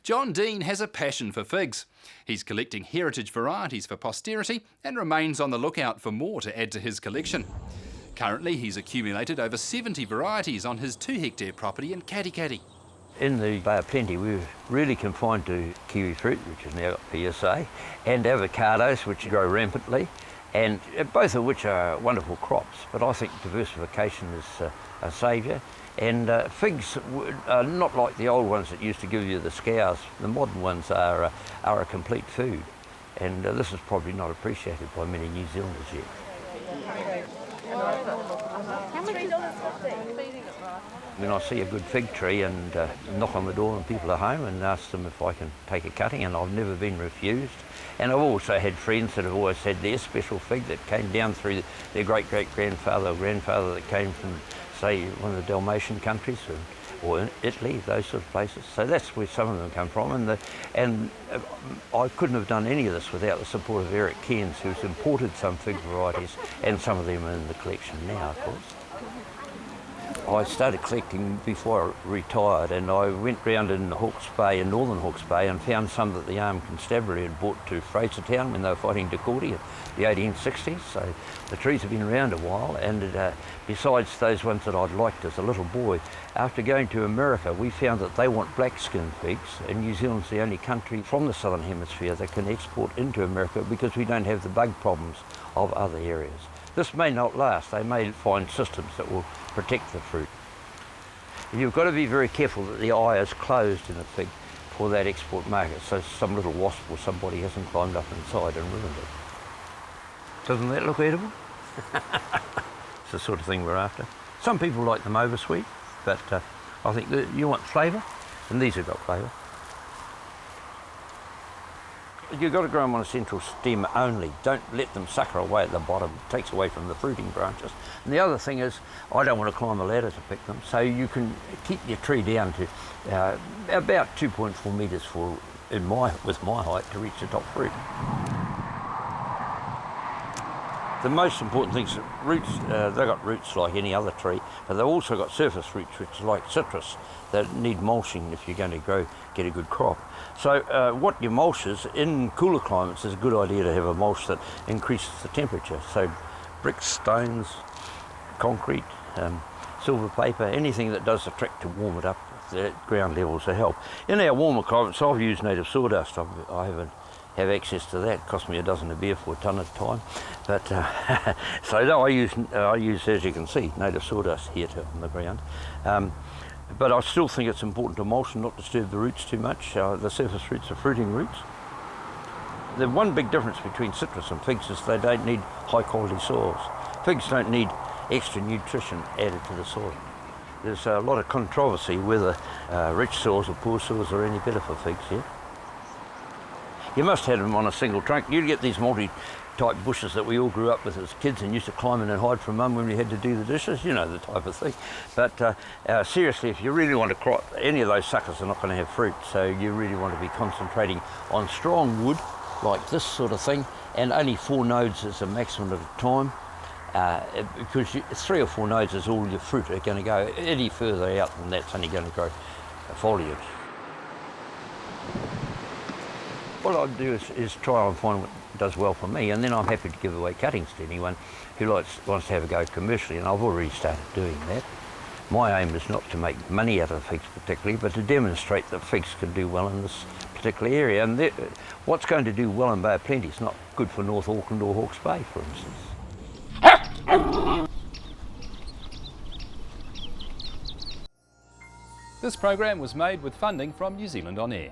John Dean has a passion for figs. He's collecting heritage varieties for posterity and remains on the lookout for more to add to his collection. Currently, he's accumulated over 70 varieties on his 2-hectare property in Katikati. In the Bay of Plenty, we were really confined to kiwi fruit, which is now PSA, and avocados, which grow rampantly, and both of which are wonderful crops. But I think diversification is a saviour. And figs are not like the old ones that used to give you the scours. The modern ones are a complete food, and this is probably not appreciated by many New Zealanders yet. When I see a good fig tree and knock on the door and people are home and ask them if I can take a cutting, and I've never been refused. And I've also had friends that have always had their special fig that came down through their great-great-grandfather or grandfather that came from, say, one of the Dalmatian countries or in Italy, those sort of places. So that's where some of them come from. And I couldn't have done any of this without the support of Eric Cairns, who's imported some fig varieties, and some of them are in the collection now, of course. I started collecting before I retired, and I went round in Hawke's Bay, in northern Hawke's Bay, and found some that the Armed Constabulary had brought to Frasertown when they were fighting Te Kooti in the 1860s. So the trees have been around a while, and besides those ones that I'd liked as a little boy, after going to America, we found that they want black-skin figs, and New Zealand's the only country from the Southern Hemisphere that can export into America because we don't have the bug problems of other areas. This may not last. They may find systems that will protect the fruit. You've got to be very careful that the eye is closed in a fig for that export market, so some little wasp or somebody hasn't climbed up inside and ruined it. Doesn't that look edible? It's the sort of thing we're after. Some people like them oversweet, but I think that you want flavour, and these have got flavour. You've got to grow them on a central stem only. Don't let them sucker away at the bottom. It takes away from the fruiting branches. And the other thing is, I don't want to climb a ladder to pick them, so you can keep your tree down to about 2.4 metres with my height to reach the top fruit. The most important thing is that roots, they've got roots like any other tree, but they've also got surface roots, which are like citrus, that need mulching if you're going to get a good crop. So what you mulch is, in cooler climates, is a good idea to have a mulch that increases the temperature. So bricks, stones, concrete, silver paper, anything that does the trick to warm it up at ground levels to help. In our warmer climates, I've used native sawdust. I haven't have access to that. It cost me a dozen a beer for a tonne at a time. But so no, I use, as you can see, native sawdust here on the ground. But I still think it's important to mulch and not disturb the roots too much. The surface roots are fruiting roots. The one big difference between citrus and figs is they don't need high quality soils. Figs don't need extra nutrition added to the soil. There's a lot of controversy whether rich soils or poor soils are any better for figs here. You must have them on a single trunk. You get these multi-type bushes that we all grew up with as kids and used to climb in and hide from mum when we had to do the dishes, you know, the type of thing. But seriously, if you really want to crop, any of those suckers are not going to have fruit, so you really want to be concentrating on strong wood, like this sort of thing, and only 4 nodes is a maximum at a time, because 3 or 4 nodes is all your fruit are going to go. Any further out than that's only going to grow foliage. What I do is try and find what does well for me, and then I'm happy to give away cuttings to anyone who wants to have a go commercially, and I've already started doing that. My aim is not to make money out of figs particularly, but to demonstrate that figs can do well in this particular area. And what's going to do well in Bay of Plenty is not good for North Auckland or Hawke's Bay, for instance. This program was made with funding from New Zealand On Air.